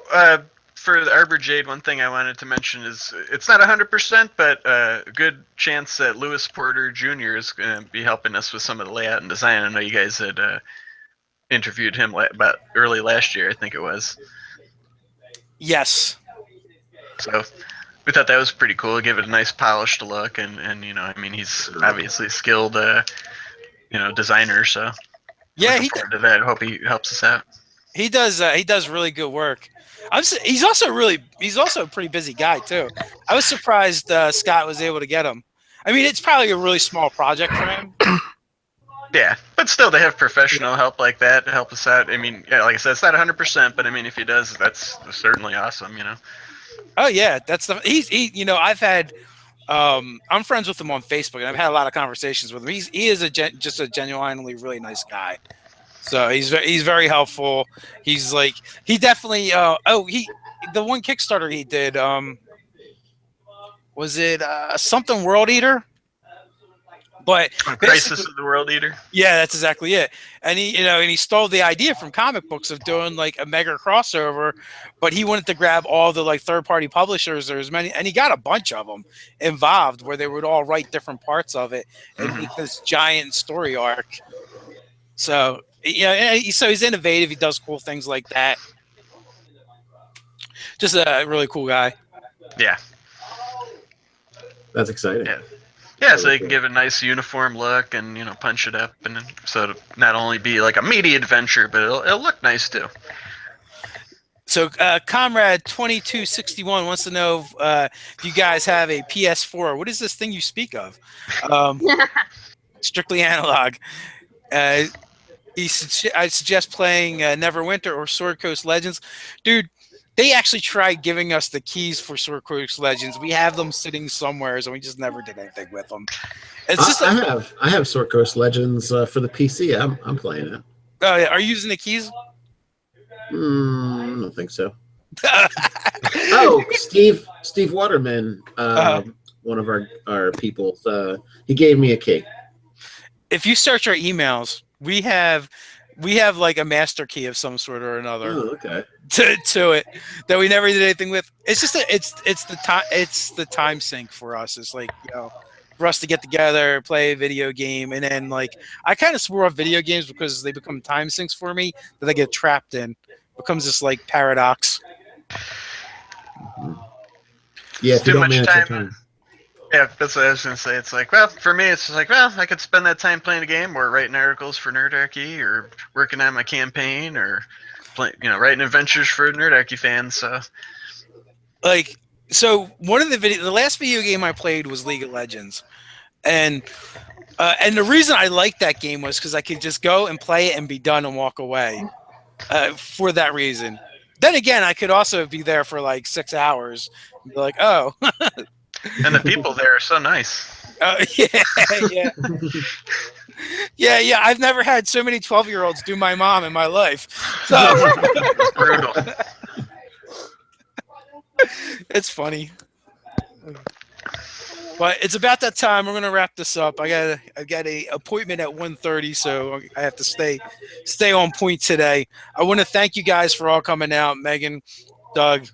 for the Arbor Jade, one thing I wanted to mention is it's not 100%, but a good chance that Lewis Porter Jr. is going to be helping us with some of the layout and design. I know you guys had interviewed him about early last year, I think it was. Yes. So we thought that was pretty cool. Give it a nice polished look, and he's obviously a skilled designer. So yeah, looking forward to that. I hope he helps us out. He does really good work. He's also a pretty busy guy too. I was surprised Scott was able to get him. I mean, it's probably a really small project for him. Yeah, but still, to have professional help like that to help us out. I mean, yeah, like I said, it's not 100%, but I mean, if he does, that's certainly awesome. Oh yeah, I've had. I'm friends with him on Facebook, and I've had a lot of conversations with him. He is just a genuinely really nice guy. So he's very helpful. He's like he definitely. The one Kickstarter he did. Was it something World Eater? But Crisis of the World Eater. Yeah, that's exactly it. And he stole the idea from comic books of doing like a mega crossover, but he wanted to grab all the like third-party publishers or as many, and he got a bunch of them involved where they would all write different parts of it and make this giant story arc. So so he's innovative. He does cool things like that. Just a really cool guy. Yeah. That's exciting. Yeah, so you can give a nice uniform look and punch it up, and so to not only be like a meaty adventure, but it'll look nice too. So, Comrade 2261 wants to know if you guys have a PS4. What is this thing you speak of? Strictly analog. I suggest playing Neverwinter or Sword Coast Legends, dude. They actually tried giving us the keys for Sword Coast Legends. We have them sitting somewhere, and we just never did anything with them. It's just I have Sword Coast Legends for the PC. I'm playing it. Oh yeah, are you using the keys? I don't think so. Steve Waterman, one of our people, he gave me a key. If you search our emails, we have like a master key of some sort or another. Oh, okay. To it that we never did anything with. It's just it's the time sink for us. It's like for us to get together, play a video game, and then like I kind of swore off video games because they become time sinks for me that I get trapped in. It becomes this like paradox. Yeah, if you don't manage your time. Yeah, that's what I was going to say. It's like, well, for me, it's just like, well, I could spend that time playing a game or writing articles for Nerdarchy or working on my campaign or writing adventures for Nerdarchy fans. So, one of the last video game I played was League of Legends, and the reason I liked that game was because I could just go and play it and be done and walk away. For that reason. Then again, I could also be there for like 6 hours and be like, oh. And the people there are so nice. Yeah. Yeah. I've never had so many 12-year-olds do my mom in my life. So brutal. It's funny. But it's about that time. We're gonna wrap this up. I got a appointment at 1:30, so I have to stay on point today. I want to thank you guys for all coming out, Megan, Doug,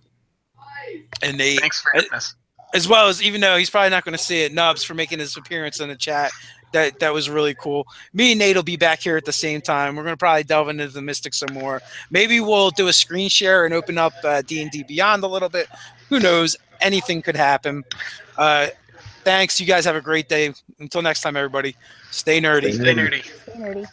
and Nate. Thanks for having us. As well as, even though he's probably not going to see it, Nubs for making his appearance in the chat. that was really cool. Me and Nate will be back here at the same time. We're going to probably delve into the Mystics some more. Maybe we'll do a screen share and open up D&D Beyond a little bit. Who knows? Anything could happen. Thanks. You guys have a great day. Until next time, everybody. Stay nerdy. Stay nerdy. Stay nerdy.